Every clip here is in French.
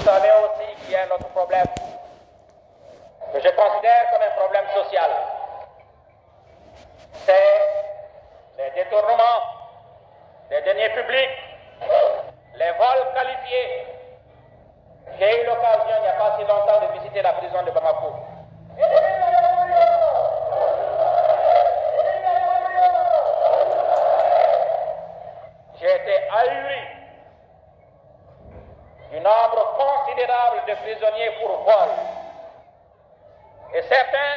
savez aussi qu'il y a un autre problème que je considère comme un problème social. C'est les détournements des deniers publics, les vols qualifiés. J'ai eu l'occasion il n'y a pas si longtemps de visiter la prison de Bamako. J'ai été ahuri du nombre considérable de prisonniers pour vol. Et certains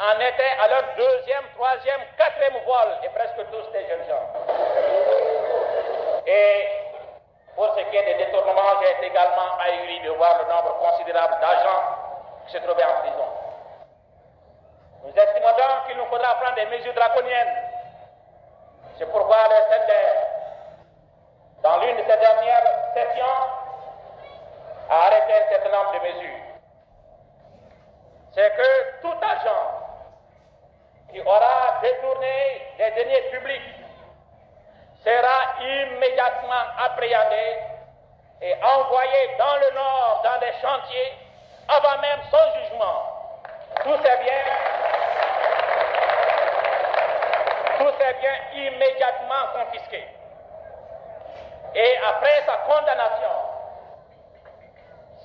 en étaient à leur deuxième, troisième, quatrième vol, et presque tous des jeunes gens. Et pour ce qui est des détournements, j'ai été également ahuri de voir le nombre considérable d'agents qui se trouvaient en prison. Nous estimons donc qu'il nous faudra prendre des mesures draconiennes. C'est pourquoi le SNDR, dans l'une de ses dernières sessions, a arrêté un certain nombre de mesures. C'est que tout agent qui aura détourné les deniers publics sera immédiatement appréhendé et envoyé dans le nord, dans des chantiers, avant même son jugement. Tous ces biens immédiatement confisqués. Et après sa condamnation,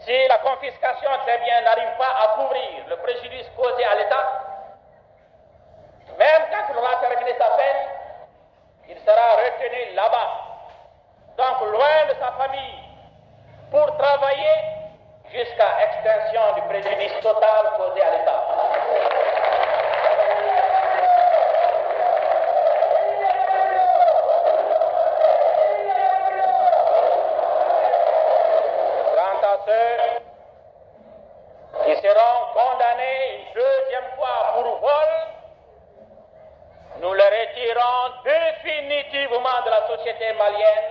si la confiscation de ces biens n'arrive pas à couvrir le préjudice causé à l'État, même quand il aura terminé sa peine, il sera retenu là-bas, donc loin de sa famille, pour travailler jusqu'à extinction du préjudice total causé à l'État. Quant à ceux qui seront condamnés une deuxième fois pour vol, nous les retirons définitivement de la société malienne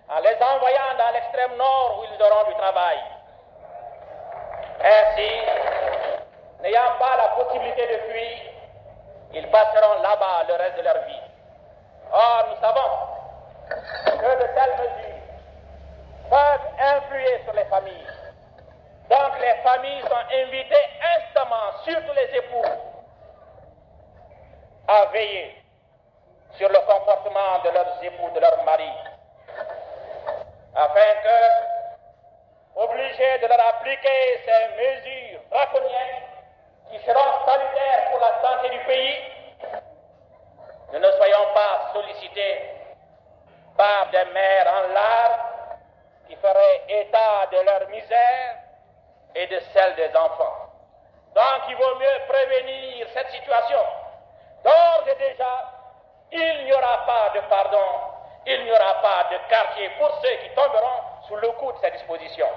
en les envoyant dans l'extrême nord où ils auront du travail. Ainsi, n'ayant pas la possibilité de fuir, ils passeront là-bas le reste de leur vie. Or, nous savons que de telles mesures peuvent influer sur les familles. Donc, les familles sont invitées instamment, surtout les époux, à veiller sur le comportement de leurs époux, de leurs maris, afin que, obligés de leur appliquer ces mesures draconiennes qui seront salutaires pour la santé du pays, nous ne soyons pas sollicités par des mères en larmes qui feraient état de leur misère et de celle des enfants. Donc il vaut mieux prévenir cette situation. D'ores et déjà, il n'y aura pas de pardon, il n'y aura pas de quartier pour ceux qui tomberont sous le coup de ces dispositions.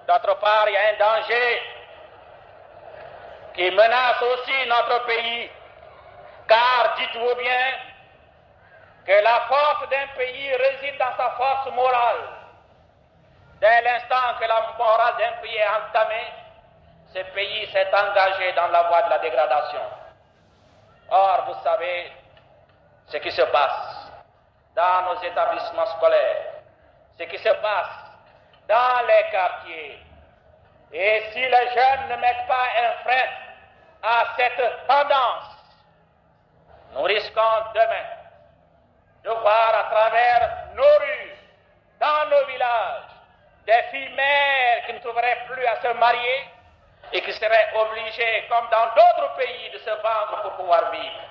D'autre part, il y a un danger qui menace aussi notre pays, car dites-vous bien que la force d'un pays réside dans sa force morale. Dès l'instant que la morale d'un pays est entamée, ce pays s'est engagé dans la voie de la dégradation. Or, vous savez ce qui se passe dans nos établissements scolaires, ce qui se passe dans les quartiers. Et si les jeunes ne mettent pas un frein à cette tendance, nous risquons demain de voir à travers nos rues, dans nos villages, des filles mères qui ne trouveraient plus à se marier et qui seraient obligées, comme dans d'autres pays, de se vendre pour pouvoir vivre.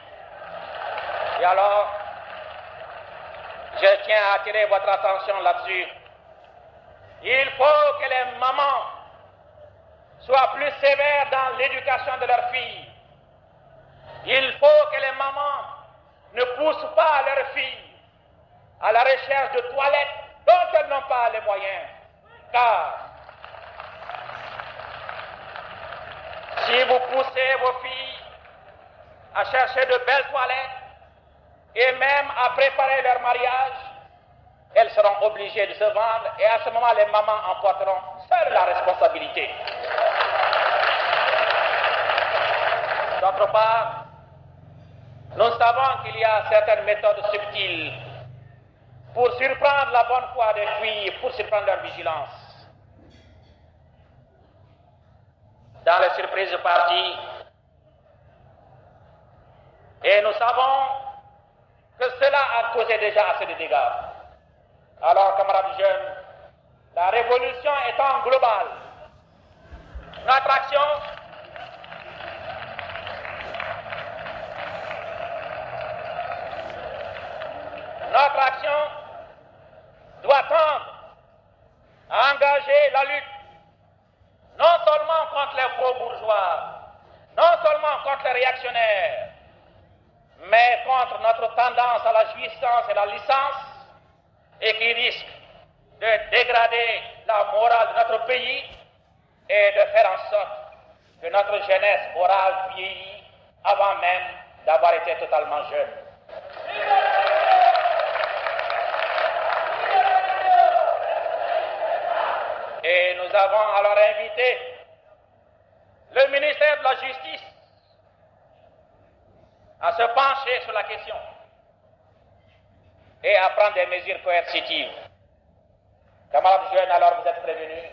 Et alors, je tiens à attirer votre attention là-dessus. Il faut que les mamans soient plus sévères dans l'éducation de leurs filles. Il faut que les mamans ne poussent pas leurs filles à la recherche de toilettes dont elles n'ont pas les moyens. Car si vous poussez vos filles à chercher de belles toilettes et même à préparer leur mariage, elles seront obligées de se vendre et à ce moment les mamans emporteront seules la responsabilité. D'autre part, Nous savons qu'il y a certaines méthodes subtiles pour surprendre la bonne foi des filles, pour surprendre leur vigilance. Dans les surprises parties, et nous savons que cela a causé déjà assez de dégâts. Alors, camarades jeunes, la révolution étant globale, notre action doit tendre à engager la lutte non seulement contre les pro-bourgeois, non seulement contre les réactionnaires, mais contre notre tendance à la jouissance et la licence, et qui risque de dégrader la morale de notre pays et de faire en sorte que notre jeunesse aura vieilli avant même d'avoir été totalement jeune. Et nous avons alors invité le ministère de la Justice à se pencher sur la question et à prendre des mesures coercitives. Camarades jeunes, alors vous êtes prévenus.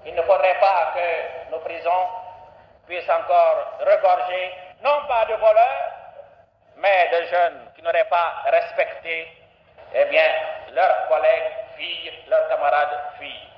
Il ne faudrait pas que nos prisons puissent encore regorger, non pas de voleurs, mais de jeunes qui n'auraient pas respecté, leurs collègues filles, leurs camarades filles.